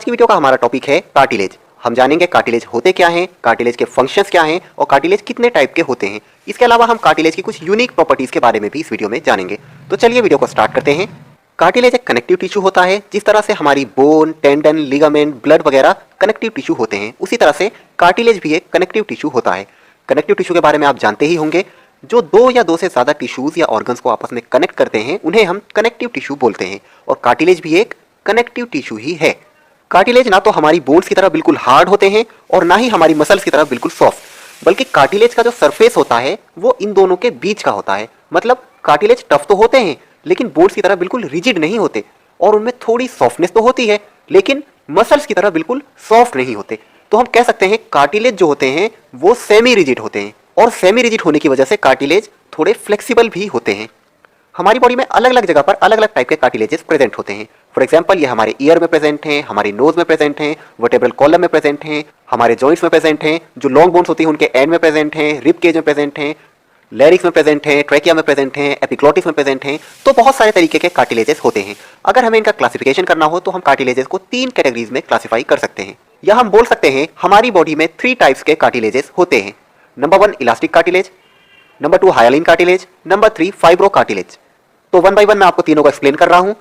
की वीडियो का हमारा टॉपिक है कार्टिलेज। हम जानेंगे कार्टिलेज होते क्या हैं, कार्टिलेज के फंक्शंस क्या हैं और कार्टिलेज कितने टाइप के होते हैं। इसके अलावा हम कार्टिलेज की कुछ यूनिक प्रॉपर्टीज के बारे में भी इस वीडियो में जानेंगे। तो चलिए वीडियो को स्टार्ट करते हैं। कार्टिलेज एक कनेक्टिव टिश्यू होता है। जिस तरह से हमारी बोन, टेंडन, लिगामेंट, ब्लड वगैरह कनेक्टिव टिश्यू होते हैं, उसी तरह से कार्टिलेज भी एक कनेक्टिव टिश्यू होता है। कनेक्टिव टिश्यू के बारे में आप जानते ही होंगे, जो दो या दो से ज्यादा टिश्यूज या ऑर्गन्स को आपस में कनेक्ट करते हैं उन्हें हम कनेक्टिव टिश्यू बोलते हैं। और कार्टिलेज भी एक कनेक्टिव टिश्यू ही है। कार्टिलेज ना तो हमारी बोन्स की तरह बिल्कुल हार्ड होते हैं और ना ही हमारी मसल्स की तरह बिल्कुल सॉफ्ट, बल्कि कार्टिलेज का जो सरफेस होता है वो इन दोनों के बीच का होता है। मतलब कार्टिलेज टफ तो होते हैं लेकिन बोन्स की तरह बिल्कुल रिजिड नहीं होते, और उनमें थोड़ी सॉफ्टनेस तो होती है लेकिन मसल्स की तरह बिल्कुल सॉफ्ट नहीं होते। तो हम कह सकते हैं कार्टिलेज जो होते हैं वो सेमी रिजिड होते हैं, और सेमी रिजिड होने की वजह से कार्टिलेज थोड़े फ्लेक्सिबल भी होते हैं। हमारी बॉडी में अलग अलग जगह पर अलग अलग टाइप के कार्टिलेजेस प्रेजेंट होते हैं। फॉर एग्जांपल, ये हमारे ईयर में प्रेजेंट हैं, हमारी नोज में प्रेजेंट हैं, वर्टेब्रल कॉलम में प्रेजेंट हैं, हमारे जॉइंट्स में प्रेजेंट हैं, जो लॉन्ग बोन्स होती हैं उनके एंड में प्रेजेंट हैं, रिब केज में प्रेजेंट हैं, लैरिक्स में प्रेजेंट हैं, ट्रैकिया में प्रेजेंट हैं, एपिग्लोटिस में प्रेजेंट हैं। तो बहुत सारे तरीके के कार्टिलेजेस होते हैं। अगर हमें इनका क्लासिफिकेशन करना हो तो हम कार्टिलेजेस को 3 कैटेगरीज में क्लासिफाई कर सकते हैं, या हम बोल सकते हैं हमारी बॉडी में 3 टाइप्स के कार्टिलेजेस होते हैं। Number 1 elastic cartilage, number 2 hyaline cartilage, number 3 fibro cartilage. तो वन बाय वन मैं आपको तीनों को एक्सप्लेन कर रहा हूं।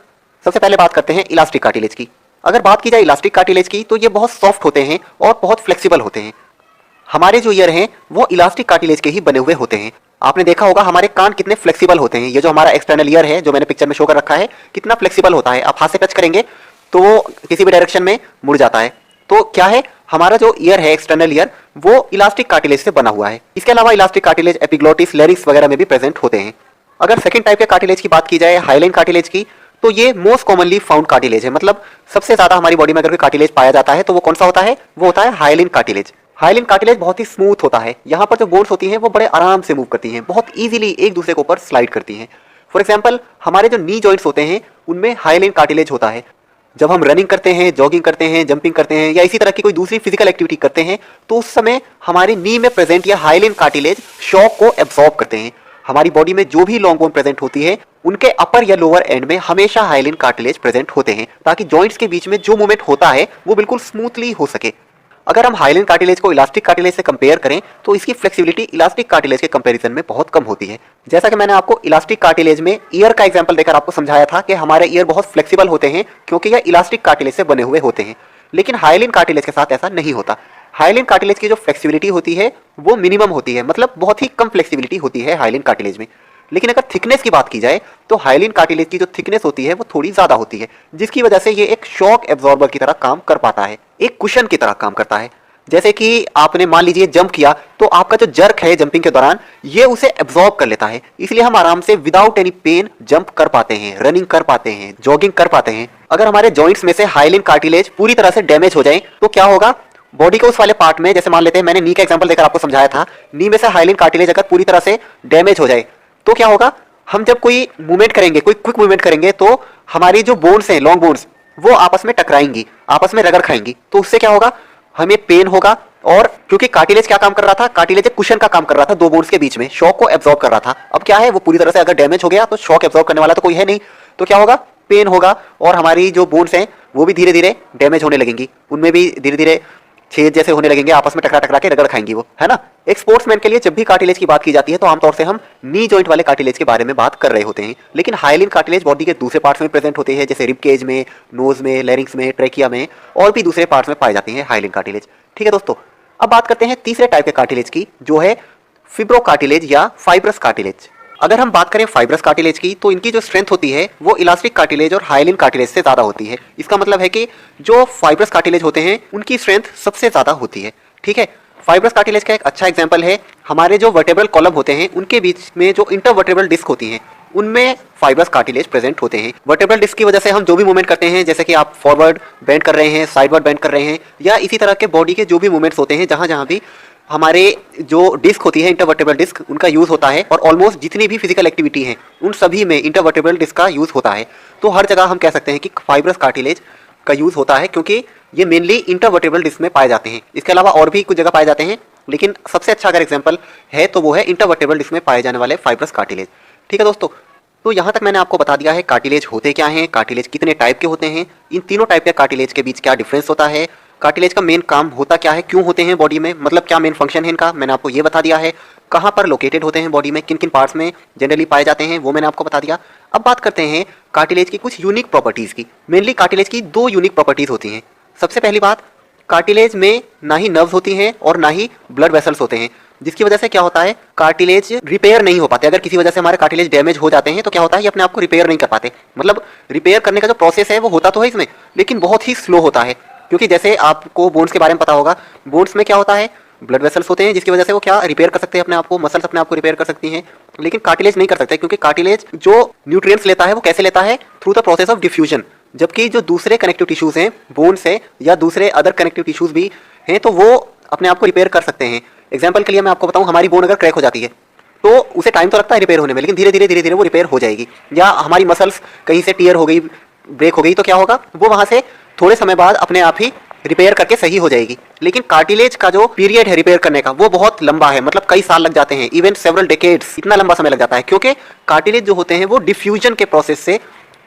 सबसे पहले बात करते हैं इलास्टिक कार्टिलेज की। अगर बात की जाए इलास्टिक कार्टिलेज की तो ये बहुत सॉफ्ट होते हैं और बहुत फ्लेक्सिबल होते हैं। हमारे जो ईयर हैं वो इलास्टिक कार्टिलेज के ही बने हुए होते हैं। आपने देखा होगा हमारे कान कितने फ्लेक्सिबल होते हैं। ये जो हमारा एक्सटर्नल ईयर है जो मैंने पिक्चर में शो कर रखा है, कितना फ्लेक्सिबल होता है। आप हाथ से टच करेंगे तो वो किसी भी डायरेक्शन में मुड़ जाता है। तो क्या है, हमारा जो ईयर है एक्सटर्नल ईयर वो इलास्टिक कार्टिलेज से बना हुआ है। इसके अलावा इलास्टिक कार्टिलेज एपिग्लोटिस, लैरिक्स वगैरह में भी प्रेजेंट होते हैं। अगर सेकंड टाइप के कार्टिलेज की बात की जाए, हाइलाइन कार्टिलेज की, तो ये मोस्ट कॉमनली फाउंड कार्टिलेज है। मतलब सबसे ज्यादा हमारी बॉडी में अगर कोई कार्टिलेज पाया जाता है तो वो कौन सा होता है, वो होता है हाइलाइन कार्टिलेज। हाइलाइन कार्टिलेज बहुत ही स्मूथ होता है। यहाँ पर जो बोन्स होती हैं वो बड़े आराम से मूव करती हैं, बहुत इजीली एक दूसरे के ऊपर स्लाइड करती हैं। फॉर एग्जांपल, हमारे जो नी जॉइंट्स होते हैं उनमें हाइलाइन कार्टिलेज होता है। जब हम रनिंग करते हैं, जॉगिंग करते हैं, जंपिंग करते हैं या इसी तरह की कोई दूसरी फिजिकल एक्टिविटी करते हैं तो उस समय हमारे नी में प्रेजेंट या हाइलाइन कार्टिलेज शॉक को एब्जॉर्ब करते हैं। हमारी बॉडी में जो भी लॉन्ग बोन प्रेजेंट होती है उनके अपर या लोअर एंड में हमेशा हाइलाइन कार्टिलेज प्रेजेंट होते हैं, ताकि जॉइंट्स के बीच में जो मूवमेंट होता है वो बिल्कुल स्मूथली हो सके। अगर हम हाइलाइन कार्टिलेज को इलास्टिक कार्टिलेज से कंपेयर करें तो इसकी फ्लेक्सिबिलिटी इलास्टिक कार्टिलेज के कंपैरिजन में बहुत कम होती है। जैसा कि मैंने आपको इलास्टिक कार्टिलेज में ईयर का एग्जांपल देकर आपको समझाया था कि हमारे ईयर बहुत फ्लेक्सिबल होते हैं क्योंकि यह इलास्टिक कार्टिलेज से बने हुए होते हैं, लेकिन हाइलाइन कार्टिलेज के साथ ऐसा नहीं होता। हाइलाइन कार्टिलेज की जो फ्लेक्सिबिलिटी होती है वो मिनिमम होती है, मतलब बहुत ही कम फ्लेक्सिबिलिटी होती है हाइलाइन कार्टिलेज में। लेकिन अगर थिकनेस की बात की जाए तो हाइलाइन कार्टिलेज की जो थिकनेस होती है वो थोड़ी ज्यादा होती है, जिसकी वजह से ये एक शॉक एब्जॉर्बर की तरह काम कर पाता है, एक कुशन की तरह काम करता है। जैसे कि आपने मान लीजिए जंप किया तो आपका जो जर्क है जंपिंग के दौरान ये उसे एब्जॉर्ब कर लेता है, इसलिए हम आराम से विदाउट एनी पेन जंप कर पाते हैं, रनिंग कर पाते हैं, जॉगिंग कर पाते हैं। अगर हमारे जॉइंट्स में से हाइलाइन कार्टिलेज पूरी तरह से डैमेज हो जाए तो क्या होगा, बॉडी के उस वाले पार्ट में, जैसे मान लेते हैं मैंने नी का एग्जांपल देकर आपको समझाया था, नी में से हाइलाइन कार्टिलेज अगर पूरी तरह से डैमेज हो जाए तो क्या होगा, हम जब कोई मूवमेंट करेंगे, कोई क्विक मूवमेंट करेंगे तो हमारी जो बोन्स हैं, लॉन्ग बोन्स, वो आपस में टकराएंगी, आपस में रगड़ खाएंगी। तो उससे क्या होगा, हमें पेन होगा। और क्योंकि कार्टिलेज क्या काम कर रहा था, कार्टिलेज एक कुशन का काम कर रहा था, दो बोन्स के बीच में शॉक को एब्जॉर्ब कर रहा था। अब क्या है, वो पूरी तरह से अगर डैमेज हो गया तो शॉक एब्जॉर्ब करने वाला तो कोई है नहीं, तो क्या होगा, पेन होगा, और हमारी जो बोन्स हैं वो भी धीरे धीरे डैमेज होने लगेंगी, उनमें भी धीरे धीरे छेद जैसे होने लगेंगे, आपस में टकरा टकरा के रगड़ खाएंगी वो, है ना। एक स्पोर्ट्समैन के लिए जब भी कार्टिलेज की बात की जाती है तो आमतौर से हम नी जॉइंट वाले कार्टिलेज के बारे में बात कर रहे होते हैं, लेकिन हाइलाइन कार्टिलेज बॉडी के दूसरे पार्ट्स में प्रेजेंट होते हैं, जैसे रिब केज में, नोज में, लैरिंक्स में, ट्रैकिया में, और भी दूसरे पार्ट्स में पाए जाते हैं हाइलाइन कार्टिलेज। ठीक है दोस्तों, अब बात करते हैं तीसरे टाइप के कार्टिलेज की, जो है फिब्रो कार्टिलेज या फाइब्रस कार्टिलेज। अगर हम बात करें फाइब्रस कार्टिलेज की तो इनकी जो स्ट्रेंथ होती है वो इलास्टिक कार्टिलेज और हाइलाइन कार्टिलेज से ज्यादा होती है। इसका मतलब है कि जो फाइब्रस कार्टिलेज होते हैं उनकी स्ट्रेंथ सबसे ज्यादा होती है। ठीक है, फाइब्रस कार्टिलेज का एक अच्छा एग्जांपल है हमारे जो वर्टेब्रल कॉलम होते हैं उनके बीच में जो इंटरवर्टेब्रल डिस्क होती हैं उनमें फाइब्रस कार्टिलेज प्रेजेंट होते हैं। वर्टेब्रल डिस्क की वजह से हम जो भी मूवमेंट करते हैं, जैसे कि आप फॉरवर्ड बेंड कर रहे हैं, साइडवर्ड बेंड कर रहे हैं, या इसी तरह के बॉडी के जो भी मूवमेंट्स होते हैं, जहां जहां भी हमारे जो डिस्क होती है इंटरवर्टेब्रल डिस्क, उनका यूज होता है, और ऑलमोस्ट जितनी भी फिजिकल एक्टिविटी है उन सभी में इंटरवर्टेब्रल डिस्क का यूज होता है। तो हर जगह हम कह सकते हैं कि फाइब्रस कार्टिलेज का यूज होता है, क्योंकि ये मेनली इंटरवर्टेब्रल डिस्क में पाए जाते हैं। इसके अलावा और भी कुछ जगह पाए जाते हैं, लेकिन सबसे अच्छा अगर एग्जाम्पल है तो वो है इंटरवर्टेब्रल डिस्क में पाए जाने वाले फाइब्रस कार्टिलेज। ठीक है दोस्तों, तो यहाँ तक मैंने आपको बता दिया है कार्टिलेज होते क्या हैं, कार्टिलेज कितने टाइप के होते हैं, इन तीनों टाइप के कार्टिलेज के बीच क्या डिफरेंस होता है, कार्टिलेज का मेन काम होता क्या है, क्यों होते हैं बॉडी में, मतलब क्या मेन फंक्शन है इनका, मैंने आपको ये बता दिया है। कहाँ पर लोकेटेड होते हैं बॉडी में, किन किन पार्ट्स में जनरली पाए जाते हैं, वो मैंने आपको बता दिया। अब बात करते हैं कार्टिलेज की कुछ यूनिक प्रॉपर्टीज़ की। मेनली कार्टिलेज की दो यूनिक प्रॉपर्टीज़ होती हैं। सबसे पहली बात, कार्टिलेज में ना ही नर्व्स होती हैं और ना ही ब्लड वेसल्स होते हैं, जिसकी वजह से क्या होता है, कार्टिलेज रिपेयर नहीं हो पाते। अगर किसी वजह से हमारे कार्टिलेज डैमेज हो जाते हैं तो क्या होता है, ये अपने आप को रिपेयर नहीं कर पाते। मतलब रिपेयर करने का जो प्रोसेस है वो होता तो है इसमें, लेकिन बहुत ही स्लो होता है। क्योंकि जैसे आपको बोन्स के बारे में पता होगा, बोन्स में क्या होता है, ब्लड वेसल्स होते हैं, जिसकी वजह से वो क्या रिपेयर कर सकते हैं अपने आप को, मसल्स अपने आप को रिपेयर कर सकती हैं, लेकिन कार्टिलेज नहीं कर सकते। क्योंकि कार्टिलेज जो न्यूट्रिएंट्स लेता है वो कैसे लेता है, through the process of diffusion. जबकि जो दूसरे कनेक्टिव टिश्यूज हैं, बोन्स है या दूसरे अदर कनेक्टिव टिश्यूज भी हैं, तो वो अपने आप को रिपेयर कर सकते हैं। एग्जाम्पल के लिए मैं आपको बताऊं, हमारी बोन अगर क्रैक हो जाती है तो उसे टाइम तो लगता है रिपेयर होने में, लेकिन धीरे धीरे वो रिपेयर हो जाएगी। या हमारी मसल्स कहीं से टीयर हो गई, ब्रेक हो गई, तो क्या होगा, वो वहां से थोड़े समय बाद अपने आप ही रिपेयर करके सही हो जाएगी। लेकिन कार्टिलेज का जो पीरियड है रिपेयर करने का वो बहुत लंबा है, मतलब कई साल लग जाते हैं, इवन सेवरल डेकेड्स, इतना लंबा समय लग जाता है। क्योंकि कार्टिलेज जो होते हैं वो डिफ्यूजन के प्रोसेस से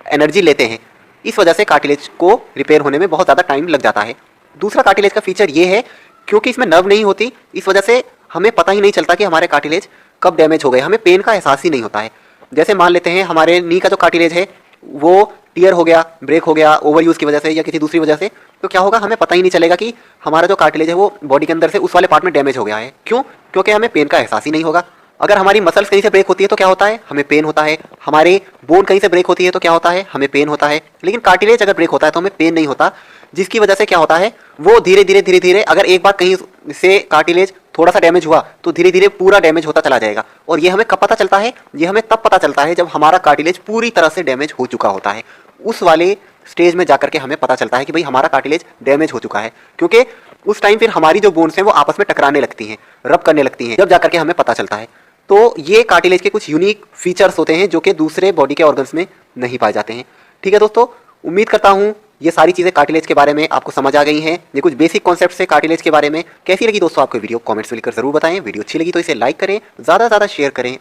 एनर्जी लेते हैं, इस वजह से कार्टिलेज को रिपेयर होने में बहुत ज़्यादा टाइम लग जाता है। दूसरा कार्टिलेज का फीचर ये है, क्योंकि इसमें नर्व नहीं होती, इस वजह से हमें पता ही नहीं चलता कि हमारे कार्टिलेज कब डैमेज हो गए, हमें पेन का एहसास ही नहीं होता है। जैसे मान लेते हैं हमारे नी का जो कार्टिलेज है वो टीयर हो गया, ब्रेक हो गया ओवर यूज की वजह से या किसी दूसरी वजह से, तो क्या होगा, हमें पता ही नहीं चलेगा कि हमारा जो कार्टिलेज है वो बॉडी के अंदर से उस वाले पार्ट में डैमेज हो गया है। क्यों? क्योंकि हमें पेन का एहसास ही नहीं होगा। अगर हमारी मसल्स कहीं से ब्रेक होती है तो क्या होता है, हमें पेन होता है। हमारे बोन कहीं से ब्रेक होती है तो क्या होता है, हमें पेन होता है। लेकिन कार्टिलेज अगर ब्रेक होता है तो हमें पेन नहीं होता, जिसकी वजह से क्या होता है, वो धीरे धीरे अगर एक बार कहीं से कार्टिलेज थोड़ा सा डैमेज हुआ तो धीरे धीरे पूरा डैमेज होता चला जाएगा। और ये हमें कब पता चलता है, ये हमें तब पता चलता है जब हमारा कार्टिलेज पूरी तरह से डैमेज हो चुका होता है। उस वाले स्टेज में जाकर के हमें पता चलता है कि भाई हमारा कार्टिलेज डैमेज हो चुका है। क्योंकि उस टाइम फिर हमारी जो बोन्स हैं वो आपस में टकराने लगती हैं, रब करने लगती हैं, जब जाकर के हमें पता चलता है। तो ये कार्टिलेज के कुछ यूनिक फीचर्स होते हैं जो कि दूसरे बॉडी के ऑर्गन्स में नहीं पाए जाते हैं। ठीक है दोस्तों, उम्मीद करता हूँ ये सारी चीज़ें कार्टिलेज के बारे में आपको समझ आ गई हैं। ये कुछ बेसिक कॉन्सेप्ट से कार्टिलेज के बारे में। कैसी लगी दोस्तों आपको वीडियो, कमेंट्स में लिखकर जरूर बताएं। वीडियो अच्छी लगी तो इसे लाइक करें, ज़्यादा से ज़्यादा शेयर करें।